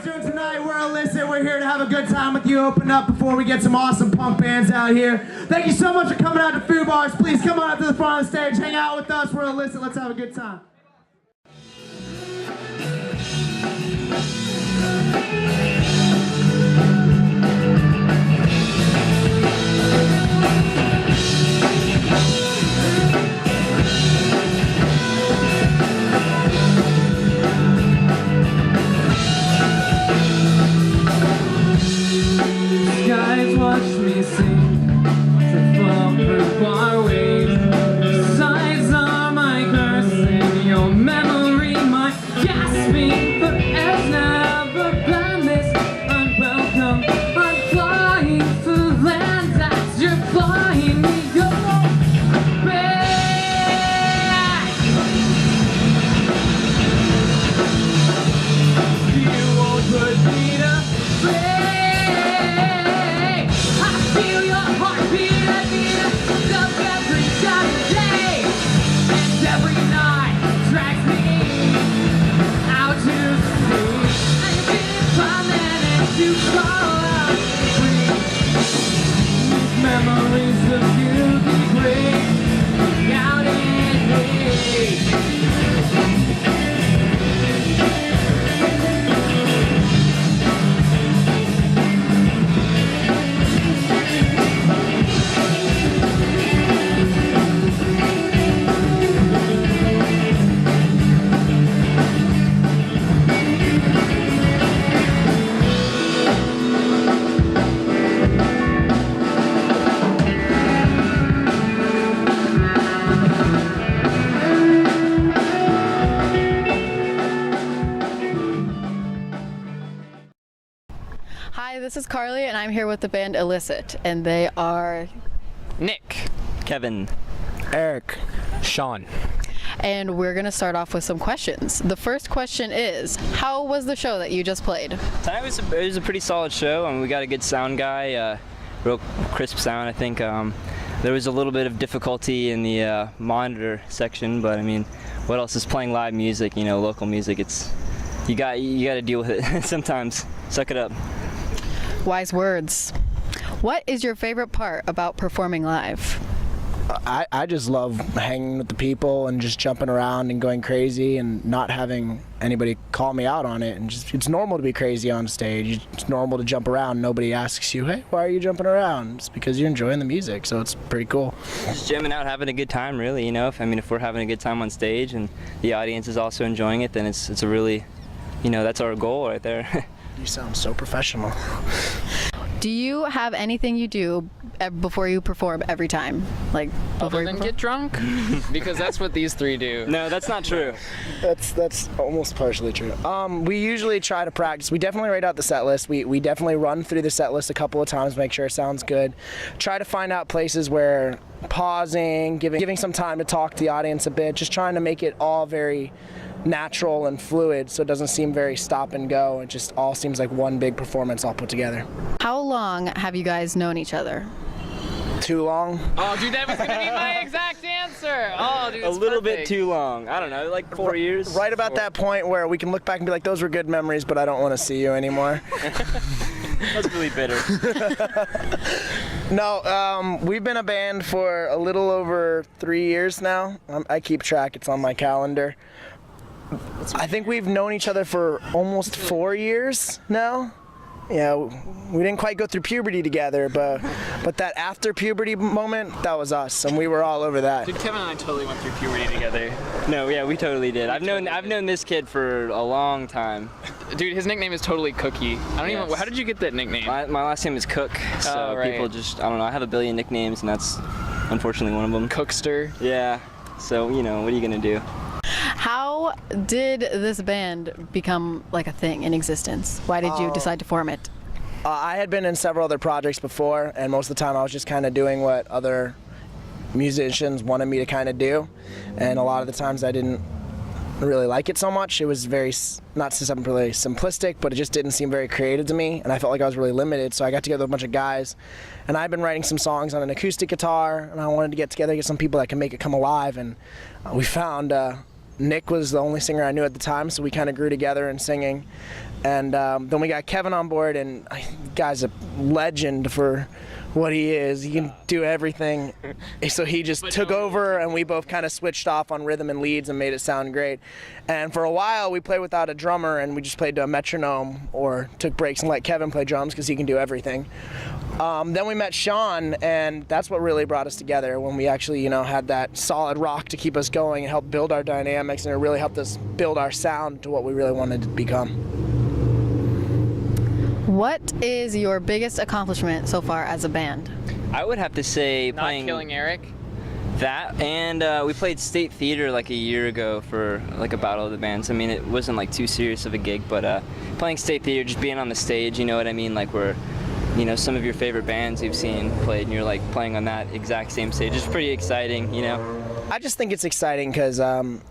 guys doing tonight? We're Elicit. We're here to have a good time with you. Open up before we get some awesome punk bands out here. Thank you so much for coming out to Fubar's. Please come on up to the front of the stage. Hang out with us. We're Elicit. Let's have a good time. Guys, watch me sing to fall through bar waves. Sighs are my curse and your memory my gasping. But it's never been this unwelcome. I'm flying through land that you're flying me back. You won't put me to bed. Feel your heartbeat and beat up every Saturday, and every night drags me out to sea. I've been falling into fall free. Memories of you degrade out in me. Hi, this is Carly, and I'm here with the band Elicit, and they are Nick, Kevin, Eric, Sean. And we're going to start off with some questions. The first question is, how was the show that you just played? Tonight it was a pretty solid show. I mean, we got a good sound guy, real crisp sound. I think there was a little bit of difficulty in the monitor section, but I mean, what else is playing live music? You know, local music. It's you got to deal with it sometimes. Suck it up. Wise words. What is your favorite part about performing live? I just love hanging with the people and just jumping around and going crazy and not having anybody call me out on it. And just it's normal to be crazy on stage. It's normal to jump around. Nobody asks you, hey, why are you jumping around? It's because you're enjoying the music, so it's pretty cool. Just jamming out, having a good time, really. You know, if we're having a good time on stage and the audience is also enjoying it, then it's a really, you know, that's our goal right there. You sound so professional. Do you have anything you do before you perform every time? Like Other than get drunk? Because that's what these three do. No, that's not true. That's almost partially true. We usually try to practice. We definitely write out the set list. We definitely run through the set list a couple of times, make sure it sounds good. Try to find out places where pausing, giving some time to talk to the audience a bit, just trying to make it all very natural and fluid so it doesn't seem very stop and go. It just all seems like one big performance all put together. How long have you guys known each other? Too long? Oh, dude, that was going to be my exact answer. Oh, dude, A little bit too long. I don't know, like 4 years. Right about that point where we can look back and be like, those were good memories, but I don't want to see you anymore. That's really bitter. No, we've been a band for a little over 3 years now. I keep track, it's on my calendar. I think we've known each other for almost 4 years now. Yeah, we didn't quite go through puberty together, but that after puberty moment, that was us, and we were all over that. Dude, Kevin and I totally went through puberty together. No, yeah, we totally did. I've known this kid for a long time. Dude, his nickname is totally Cookie. I don't even. How did you get that nickname? My last name is Cook, so right. people just, I don't know, I have a billion nicknames, and that's unfortunately one of them. Cookster. Yeah, so, you know, what are you gonna do? How did this band become like a thing in existence? Why did you decide to form it? I had been in several other projects before, and most of the time I was just kind of doing what other musicians wanted me to kind of do, and a lot of the times I didn't really like it so much. It was very, not really simplistic, but it just didn't seem very creative to me, and I felt like I was really limited, so I got together with a bunch of guys, and I've been writing some songs on an acoustic guitar, and I wanted to get together, get some people that can make it come alive, and we found Nick was the only singer I knew at the time, so we kind of grew together in singing. And then we got Kevin on board, and the guy's a legend for what he is. He can do everything. So he just took over, and we both kind of switched off on rhythm and leads and made it sound great. And for a while, we played without a drummer, and we just played to a metronome or took breaks and let Kevin play drums because he can do everything. Then we met Sean, and that's what really brought us together when we actually, had that solid rock to keep us going and help build our dynamics, and it really helped us build our sound to what we really wanted to become. What is your biggest accomplishment so far as a band? I would have to say Not playing killing Eric. that, and we played State Theater like a year ago for like a battle of the bands. I mean, it wasn't like too serious of a gig, but playing State Theater, just being on the stage, you know what I mean? Like where, some of your favorite bands you've seen played, and you're like playing on that exact same stage. It's pretty exciting, I just think it's exciting because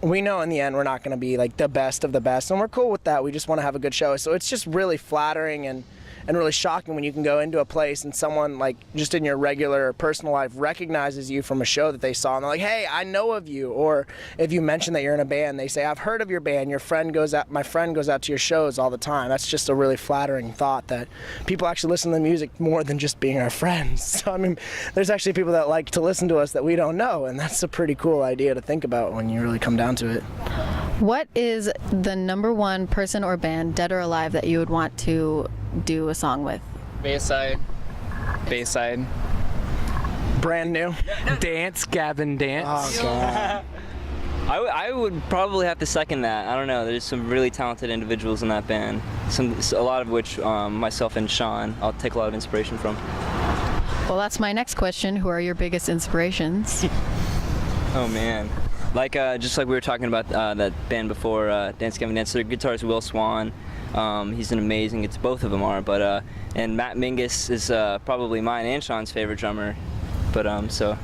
we know in the end we're not going to be like the best of the best, and we're cool with that. We just want to have a good show. So it's just really flattering and really shocking when you can go into a place and someone like just in your regular personal life recognizes you from a show that they saw, and they're like, hey, I know of you. Or if you mention that you're in a band, they say, I've heard of your band. My friend goes out to your shows all the time. That's just a really flattering thought that people actually listen to the music more than just being our friends. So I mean, there's actually people that like to listen to us that we don't know, and that's a pretty cool idea to think about when you really come down to it. What is the number one person or band, dead or alive, that you would want to do a song with? Bayside. Brand new. Dance, Gavin, dance. Oh, God. I would probably have to second that. I don't know. There's some really talented individuals in that band. A lot of which myself and Sean, I'll take a lot of inspiration from. Well, that's my next question. Who are your biggest inspirations? Oh man, just like we were talking about that band before, Dance Gavin Dance. Their guitarist Will Swan. He's an amazing. It's both of them are, but and Matt Mingus is probably mine and Sean's favorite drummer. But so.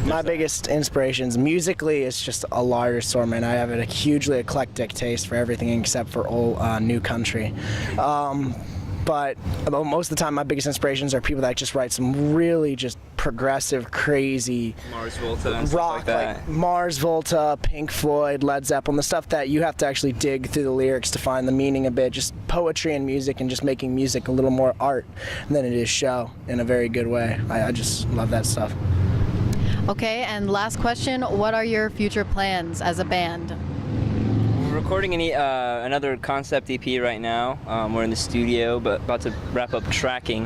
My biggest inspirations musically is just a large assortment. I have a hugely eclectic taste for everything except for old new country. But most of the time, my biggest inspirations are people that just write some really just progressive, crazy Mars Volta and stuff rock, like that. like Mars Volta, Pink Floyd, Led Zeppelin, the stuff that you have to actually dig through the lyrics to find the meaning a bit. Just poetry and music, and just making music a little more art than it is show in a very good way. I just love that stuff. Okay, and last question, what are your future plans as a band? We're recording another concept EP right now. We're in the studio, but about to wrap up tracking.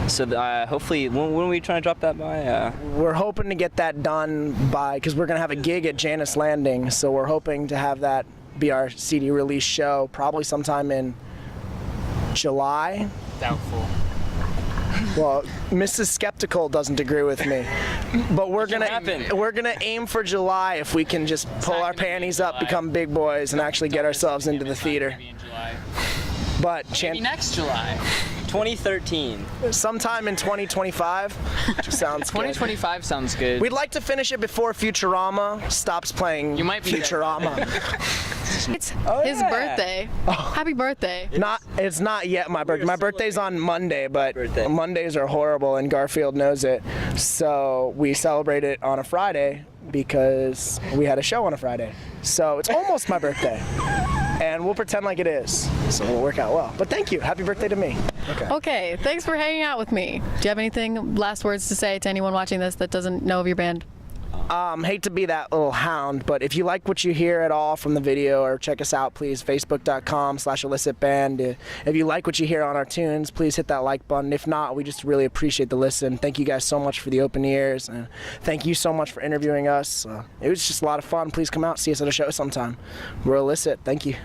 So hopefully, when are we trying to drop that by? We're hoping to get that done by, because we're going to have a gig at Janus Landing, so we're hoping to have that be our CD release show probably sometime in July. Doubtful. Well, Mrs. Skeptical doesn't agree with me, but we're gonna aim for July if we can just pull our panties up, become big boys, and actually get ourselves into the theater. Maybe in July. But Maybe next July. 2013. sometime in 2025 sounds good. 2025 sounds good. We'd like to finish it before Futurama stops playing. You might be there. Futurama. It's his birthday. Happy birthday. It's not yet my birthday. My birthday's on Monday, but Birthday. Mondays are horrible, and Garfield knows it. So we celebrate it on a Friday because we had a show on a Friday. So it's almost my birthday. And we'll pretend like it is. So it'll work out well. But thank you. Happy birthday to me. Okay, thanks for hanging out with me. Do you have anything, last words to say to anyone watching this that doesn't know of your band? Hate to be that little hound, but if you like what you hear at all from the video, or check us out, please, facebook.com/elicitband. If you like what you hear on our tunes, please hit that like button. If not, we just really appreciate the listen. Thank you guys so much for the open ears, and thank you so much for interviewing us. It was just a lot of fun. Please come out, see us at a show sometime. We're Elicit. Thank you.